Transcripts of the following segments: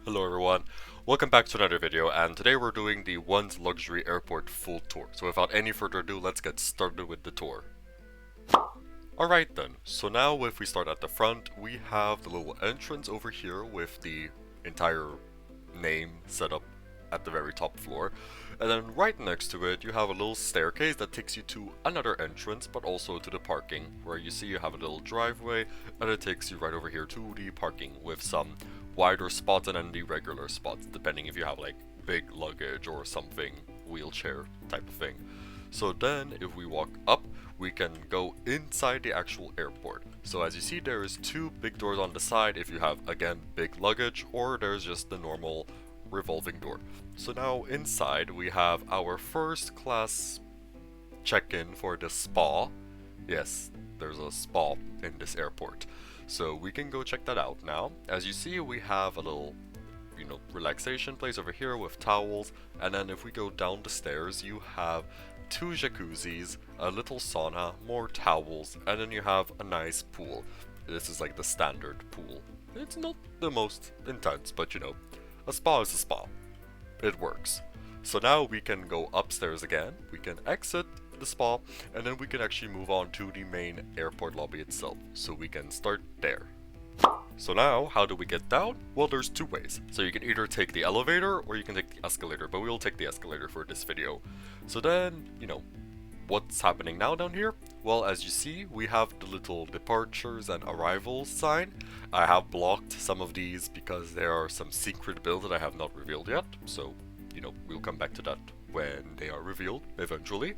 Hello everyone, welcome back to another video, and today we're doing the ONEZ Luxury Airport full tour. So without any further ado, let's get started with the tour. Alright then, so now if we start at the front, we have the little entrance over here with the entire name set up at the very top floor. And then right next to it, you have a little staircase that takes you to another entrance, but also to the parking, where you see you have a little driveway, and it takes you right over here to the parking with some wider spots and then the regular spots, depending if you have like big luggage or something, wheelchair type of thing. So then if we walk up, we can go inside the actual airport. So as you see, there is two big doors on the side if you have, again, big luggage, or there's just the normal revolving door. So now inside we have our first class check-in for the spa. Yes, there's a spa in this airport. So we can go check that out now. As you see, we have a little relaxation place over here with towels, and then if we go down the stairs, you have two jacuzzis, a little sauna, more towels, and then you have a nice pool. This is like the standard pool. It's not the most intense, but a spa is a spa. It works. So now we can go upstairs again, we can exit the spa, and then we can actually move on to the main airport lobby itself. So we can start there. So now, how do we get down? Well, there's two ways. So you can either take the elevator or you can take the escalator, but we will take the escalator for this video. So then, what's happening now down here? Well, as you see, we have the little departures and arrivals sign. I have blocked some of these because there are some secret builds that I have not revealed yet. So, we'll come back to that when they are revealed eventually.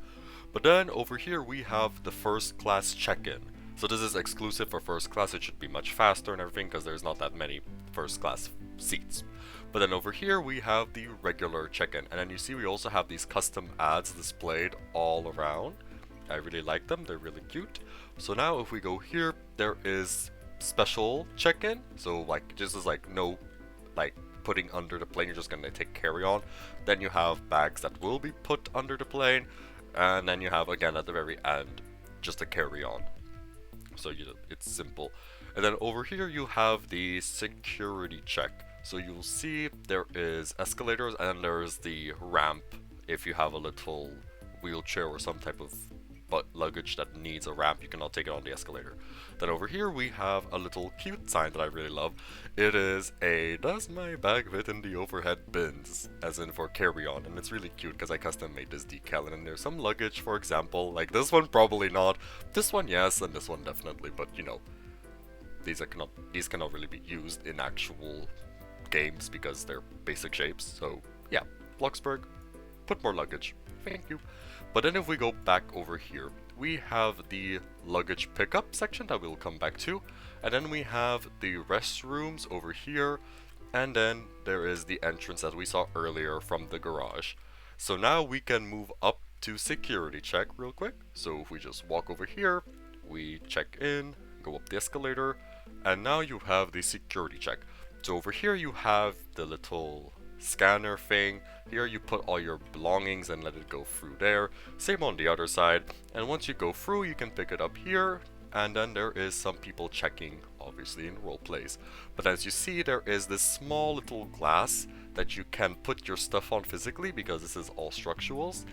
But then over here we have the first class check-in. So this is exclusive for first class. It should be much faster and everything because there's not that many first class seats. But then over here we have the regular check-in, and then you see we also have these custom ads displayed all around. I really like them, they're really cute. So now if we go here, there is special check-in. So like this is like no putting under the plane, you're just gonna take carry-on. Then you have bags that will be put under the plane, and then you have again at the very end just a carry-on. So it's simple. And then over here you have the security check. So you'll see there is escalators and there's the ramp if you have a little wheelchair or some type of luggage that needs a ramp, you cannot take it on the escalator. Then over here we have a little cute sign that I really love. It is a "does my bag fit in the overhead bins," as in for carry-on, and it's really cute because I custom made this decal, and there's some luggage, for example, like this one probably not, this one yes, and this one definitely, but these cannot really be used in actual games because they're basic shapes. So yeah, Bloxburg, put more luggage, thank you. But then if we go back over here, we have the luggage pickup section that we'll come back to, and then we have the restrooms over here, and then there is the entrance that we saw earlier from the garage. So now we can move up to security check real quick. So if we just walk over here, we check in, go up the escalator, and now you have the security check. So over here you have the little scanner thing. Here you put all your belongings and let it go through there. Same on the other side. And once you go through, you can pick it up here. And then there is some people checking, obviously in role plays. But as you see, there is this small little glass that you can put your stuff on physically because this is all structurals.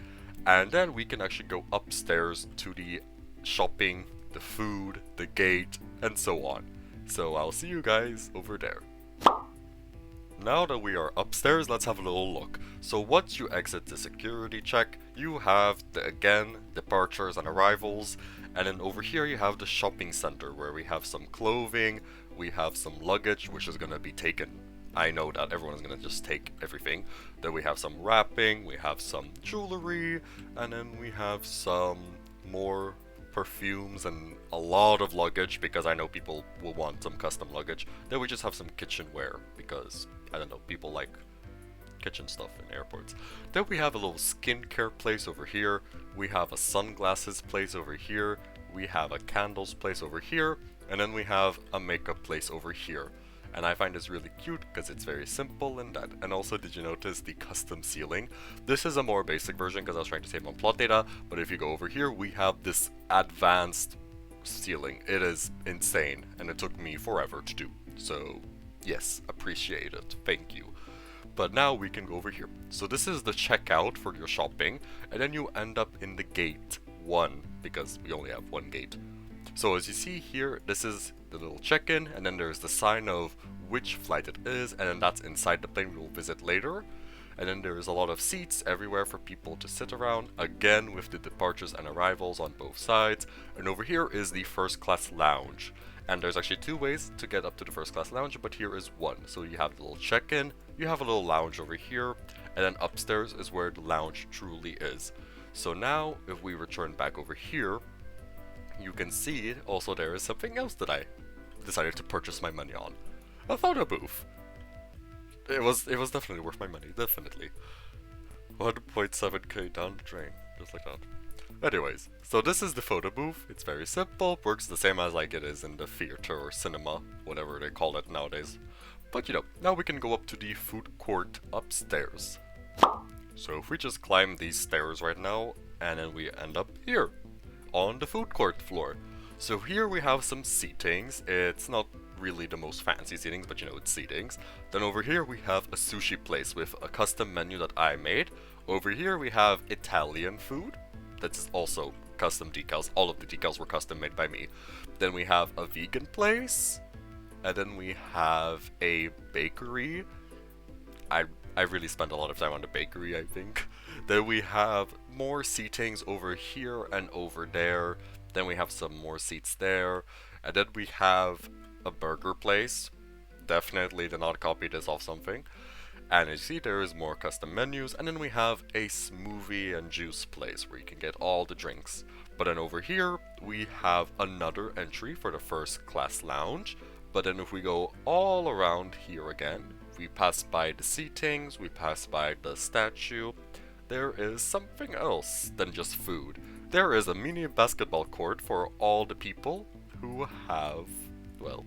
And then we can actually go upstairs to the shopping, the food, the gate, and so on. So I'll see you guys over there. Now that we are upstairs, let's have a little look. So once you exit the security check, you have again departures and arrivals, and then over here you have the shopping center where we have some clothing, we have some luggage which is gonna be taken. I know that everyone is gonna just take everything. Then we have some wrapping, we have some jewelry, and then we have some more perfumes and a lot of luggage because I know people will want some custom luggage. Then we just have some kitchenware because I don't know, people like kitchen stuff in airports. Then we have a little skincare place over here. We have a sunglasses place over here. We have a candles place over here. And then we have a makeup place over here. And I find this really cute because it's very simple and that. And also, did you notice the custom ceiling? This is a more basic version because I was trying to save on plot data. But if you go over here, we have this advanced ceiling. It is insane and it took me forever to do. So Yes, appreciate it. Thank you. But now we can go over here. So this is the checkout for your shopping, and then you end up in the gate 1, because we only have one gate. So as you see here, this is the little check-in, and then there's the sign of which flight it is, and then that's inside the plane we'll visit later. And then there's a lot of seats everywhere for people to sit around, again with the departures and arrivals on both sides. And over here is the first class lounge. And there's actually two ways to get up to the first class lounge, but here is one. So you have the little check-in, you have a little lounge over here, and then upstairs is where the lounge truly is. So now, if we return back over here, you can see also there is something else that I decided to purchase my money on. A photo booth. It was definitely worth my money, definitely. 1.7k down the drain, just like that. Anyways, so this is the photo booth. It's very simple, works the same as like it is in the theater or cinema, whatever they call it nowadays. But you know, now we can go up to the food court upstairs. So if we just climb these stairs right now, and then we end up here, on the food court floor. So here we have some seatings. It's not really the most fancy seatings, but you know, it's seatings. Then over here we have a sushi place with a custom menu that I made. Over here we have Italian food. That's also custom decals. All of the decals were custom made by me. Then we have a vegan place. And then we have a bakery. I really spent a lot of time on the bakery, I think. Then we have more seatings over here and over there. Then we have some more seats there. And then we have a burger place. Definitely did not copy this off something. And as you see, there is more custom menus. And then we have a smoothie and juice place where you can get all the drinks. But then over here, we have another entry for the first class lounge. But then if we go all around here again, we pass by the seatings, we pass by the statue, there is something else than just food. There is a mini basketball court for all the people who have, well,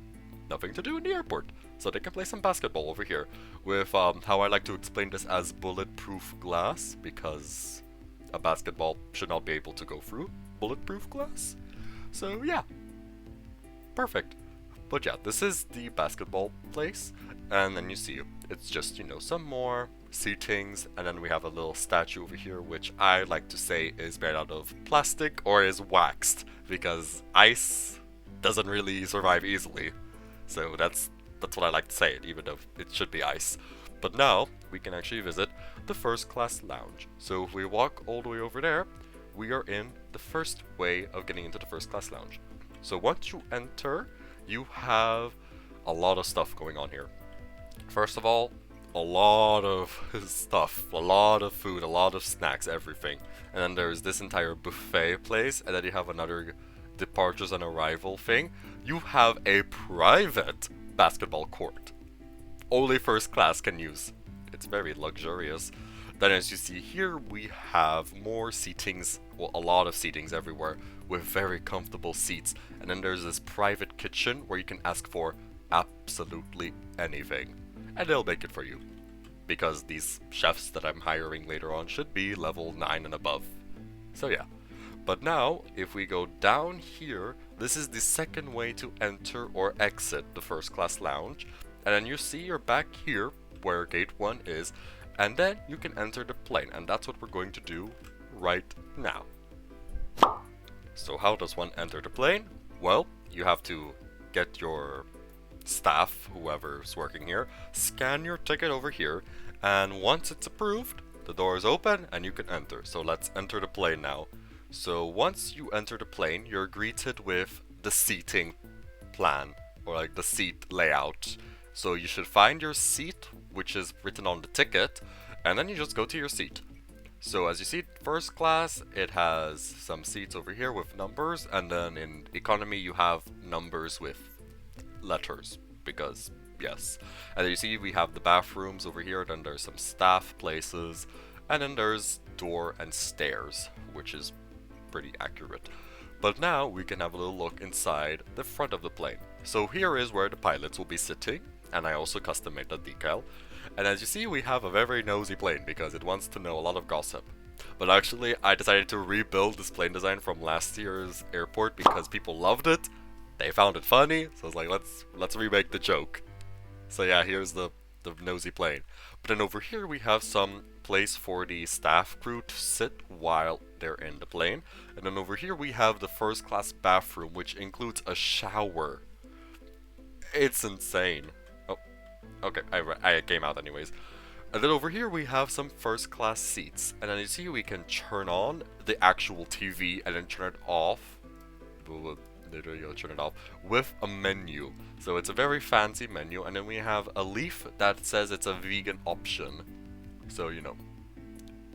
nothing to do in the airport. So they can play some basketball over here with how I like to explain this as bulletproof glass, because a basketball should not be able to go through bulletproof glass. So yeah, perfect. But yeah, this is the basketball place, and then you see it's just, you know, some more seatings, and then we have a little statue over here, which I like to say is made out of plastic or is waxed, because ice doesn't really survive easily. So that's what I like to say, even though it should be ice. But now we can actually visit the first class lounge. So if we walk all the way over there, we are in the first way of getting into the first class lounge. So once you enter, you have a lot of stuff going on here. First of all, a lot of stuff, a lot of food, a lot of snacks, everything. And then there's this entire buffet place, and then you have another departures and arrival thing. You have a private basketball court. Only first class can use. It's very luxurious. Then as you see here, we have more seatings, well, a lot of seatings everywhere with very comfortable seats. And then there's this private kitchen where you can ask for absolutely anything, and they'll make it for you, because these chefs that I'm hiring later on should be level 9 and above. So yeah. But now, if we go down here, this is the second way to enter or exit the first class lounge. And then you see you're back here where gate 1 is, and then you can enter the plane, and that's what we're going to do right now. So how does one enter the plane? Well, you have to get your staff, whoever's working here, scan your ticket over here, and once it's approved, the door is open and you can enter. So let's enter the plane now. So once you enter the plane, you're greeted with the seating plan, or like the seat layout. So you should find your seat, which is written on the ticket, and then you just go to your seat. So as you see, first class, it has some seats over here with numbers, and then in economy you have numbers with letters, because yes. And then you see we have the bathrooms over here, then there's some staff places, and then there's door and stairs, which is pretty accurate. But now we can have a little look inside the front of the plane. So here is where the pilots will be sitting, and I also custom made that decal. And as you see, we have a very nosy plane because it wants to know a lot of gossip. But actually, I decided to rebuild this plane design from last year's airport because people loved it. They found it funny, so I was like, let's remake the joke. So yeah, here's the nosy plane. But then over here we have some place for the staff crew to sit while they're in the plane. And then over here we have the first class bathroom, which includes a shower. It's insane. Oh, okay, I came out anyways. And then over here we have some first class seats. And then you see we can turn on the actual TV and then turn it off. Literally go turn it off with a menu. So it's a very fancy menu. And then we have a leaf that says it's a vegan option. So, you know,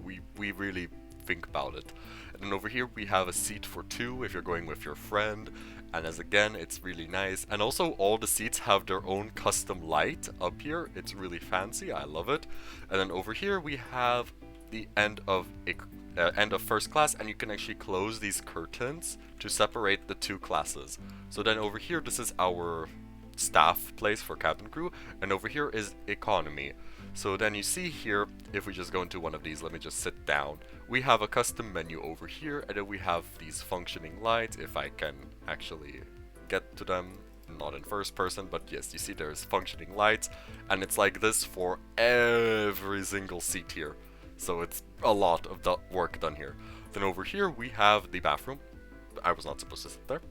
we really think about it. And then over here we have a seat for two if you're going with your friend. And as again, it's really nice. And also all the seats have their own custom light up here. It's really fancy. I love it. And then over here we have the end of first class, and you can actually close these curtains to separate the two classes. So then over here, this is our staff place for cabin crew, and over here is economy. So then you see here, if we just go into one of these, let me just sit down, we have a custom menu over here, and then we have these functioning lights, if I can actually get to them, not in first person, but yes, you see there's functioning lights, and it's like this for every single seat here. So it's a lot of the work done here. Then over here we have the bathroom. I was not supposed to sit there.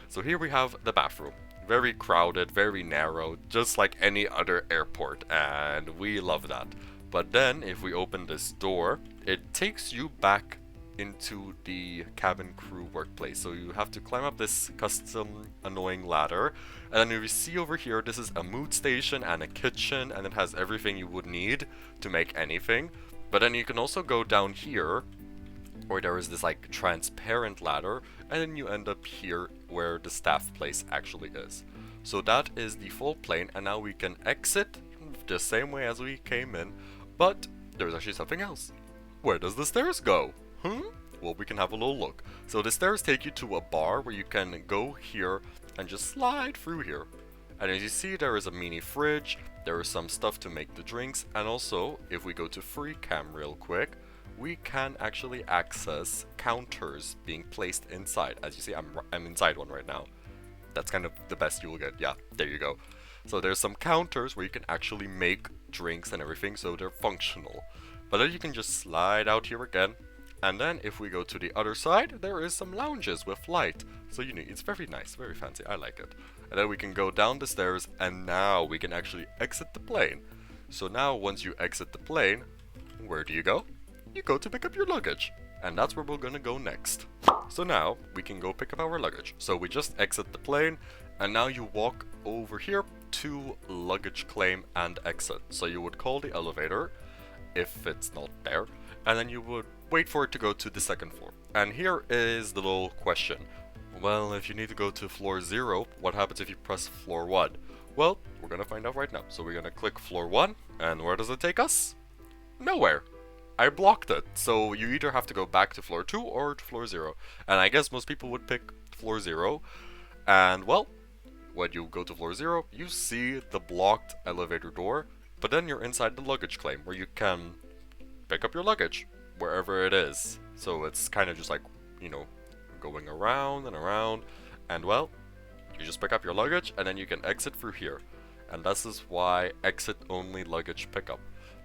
So here we have the bathroom. Very crowded, very narrow, just like any other airport, and we love that. But then if we open this door, it takes you back into the cabin crew workplace. So you have to climb up this custom annoying ladder, and then if you see over here, this is a mood station and a kitchen, and it has everything you would need to make anything. But then you can also go down here, where there is this like transparent ladder, and then you end up here where the staff place actually is. So that is the full plane, and now we can exit the same way as we came in, but there's actually something else. Where does the stairs go? Well, we can have a little look. So the stairs take you to a bar where you can go here and just slide through here. And as you see, there is a mini fridge, there is some stuff to make the drinks, and also, if we go to free cam real quick, we can actually access counters being placed inside. As you see, I'm inside one right now. That's kind of the best you will get. Yeah, there you go. So there's some counters where you can actually make drinks and everything, so they're functional. But then you can just slide out here again. And then if we go to the other side, there is some lounges with light. So you know, it's very nice, very fancy. I like it. And then we can go down the stairs, and now we can actually exit the plane. So now once you exit the plane, where do you go? You go to pick up your luggage. And that's where we're gonna go next. So now we can go pick up our luggage. So we just exit the plane, and now you walk over here to luggage claim and exit. So you would call the elevator if it's not there, and then you would wait for it to go to the second floor. And here is the little question. Well, if you need to go to floor 0, what happens if you press floor 1? Well, we're gonna find out right now. So we're gonna click floor 1, and where does it take us? Nowhere. I blocked it. So you either have to go back to floor 2 or to floor 0. And I guess most people would pick floor 0. And well, when you go to floor 0, you see the blocked elevator door, but then you're inside the luggage claim where you can pick up your luggage wherever it is. So it's kind of just like, you know, going around and around, and well, you just pick up your luggage and then you can exit through here. And this is why exit only luggage pickup.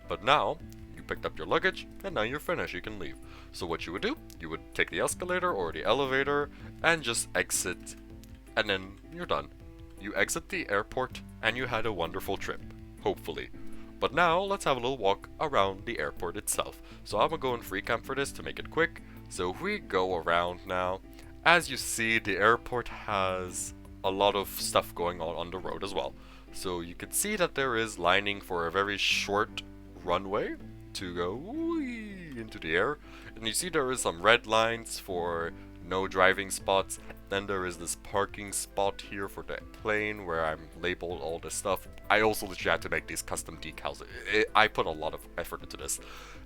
But now you picked up your luggage and now you're finished, you can leave. So what you would do, you would take the escalator or the elevator and just exit, and then you're done. You exit the airport and you had a wonderful trip, hopefully. But now let's have a little walk around the airport itself. So I'm gonna go in free cam for this to make it quick. So if we go around now, as you see, the airport has a lot of stuff going on the road as well. So you can see that there is lining for a very short runway to go into the air. And you see there is some red lines for no driving spots. Then there is this parking spot here for the plane where I'm labeled all this stuff. I also literally had to make these custom decals. I put a lot of effort into this.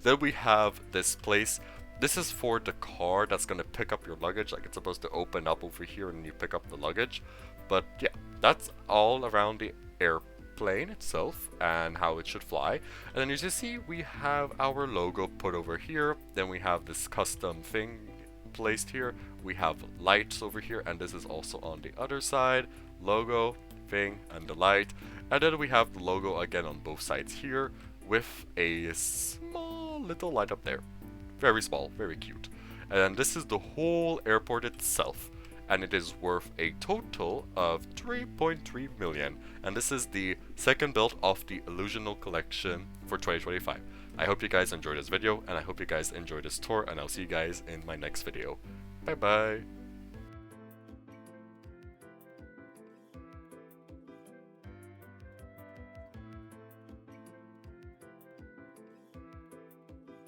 Then we have this place. This is for the car that's going to pick up your luggage. Like, it's supposed to open up over here and you pick up the luggage. But yeah, that's all around the airplane itself and how it should fly. And then as you see, we have our logo put over here. Then we have this custom thing placed here. We have lights over here, and this is also on the other side. Logo, thing and the light. And then we have the logo again on both sides here with a small little light up there. Very small, very cute. And this is the whole airport itself. And it is worth a total of 3.3 million. And this is the second build of the Illusional Collection for 2025. I hope you guys enjoyed this video, and I hope you guys enjoyed this tour, and I'll see you guys in my next video. Bye bye!